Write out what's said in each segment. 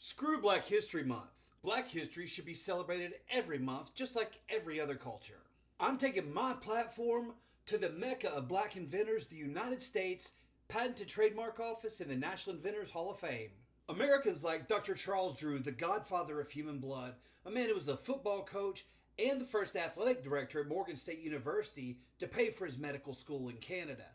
Screw Black History Month. Black history should be celebrated every month, just like every other culture. I'm taking my platform to the mecca of black inventors, the United States Patent and Trademark Office and the National Inventors Hall of Fame. Americans like Dr. Charles Drew, the godfather of human blood, a man who was the football coach and the first athletic director at Morgan State University to pay for his medical school in Canada.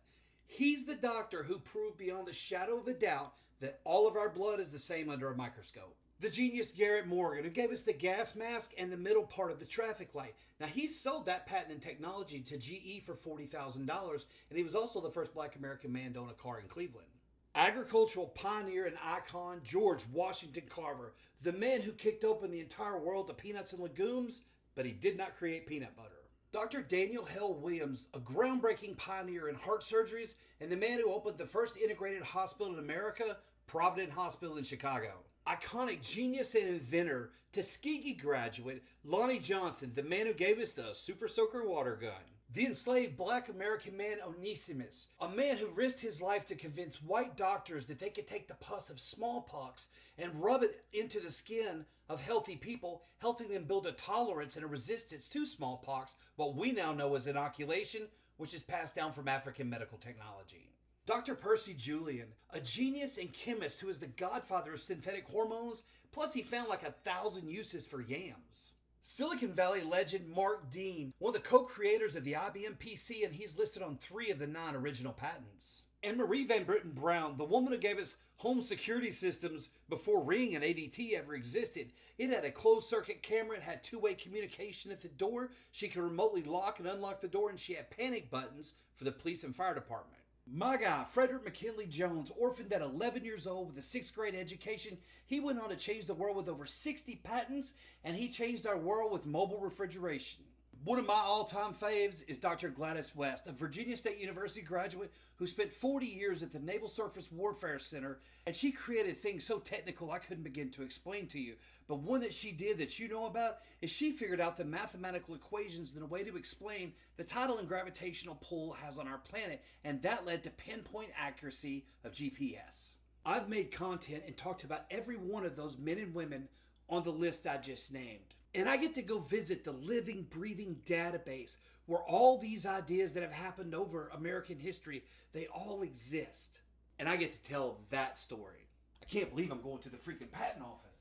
He's the doctor who proved beyond the shadow of a doubt that all of our blood is the same under a microscope. The genius Garrett Morgan, who gave us the gas mask and the middle part of the traffic light. Now, he sold that patent and technology to GE for $40,000, and he was also the first black American man to own a car in Cleveland. Agricultural pioneer and icon George Washington Carver, the man who kicked open the entire world to peanuts and legumes, but he did not create peanut butter. Dr. Daniel Hale Williams, a groundbreaking pioneer in heart surgeries and the man who opened the first integrated hospital in America, Providence Hospital in Chicago. Iconic genius and inventor, Tuskegee graduate Lonnie Johnson, the man who gave us the Super Soaker water gun. The enslaved black American man Onesimus, a man who risked his life to convince white doctors that they could take the pus of smallpox and rub it into the skin of healthy people, helping them build a tolerance and a resistance to smallpox, what we now know as inoculation, which is passed down from African medical technology. Dr. Percy Julian, a genius and chemist who is the godfather of synthetic hormones, plus he found like 1,000 uses for yams. Silicon Valley legend Mark Dean, one of the co-creators of the IBM PC, and he's listed on 3 of the 9 original patents. And Marie Van Britten Brown, the woman who gave us home security systems before Ring and ADT ever existed. It had a closed circuit camera, it had two-way communication at the door, she could remotely lock and unlock the door, and she had panic buttons for the police and fire department. My guy, Frederick McKinley Jones, orphaned at 11 years old with a 6th grade education, he went on to change the world with over 60 patents, and he changed our world with mobile refrigeration. One of my all-time faves is Dr. Gladys West, a Virginia State University graduate who spent 40 years at the Naval Surface Warfare Center, and she created things so technical I couldn't begin to explain to you. But one that she did that you know about is she figured out the mathematical equations in a way to explain the tidal and gravitational pull it has on our planet, and that led to pinpoint accuracy of GPS. I've made content and talked about every one of those men and women on the list I just named. And I get to go visit the living, breathing database where all these ideas that have happened over American history, they all exist. And I get to tell that story. I can't believe I'm going to the freaking patent office.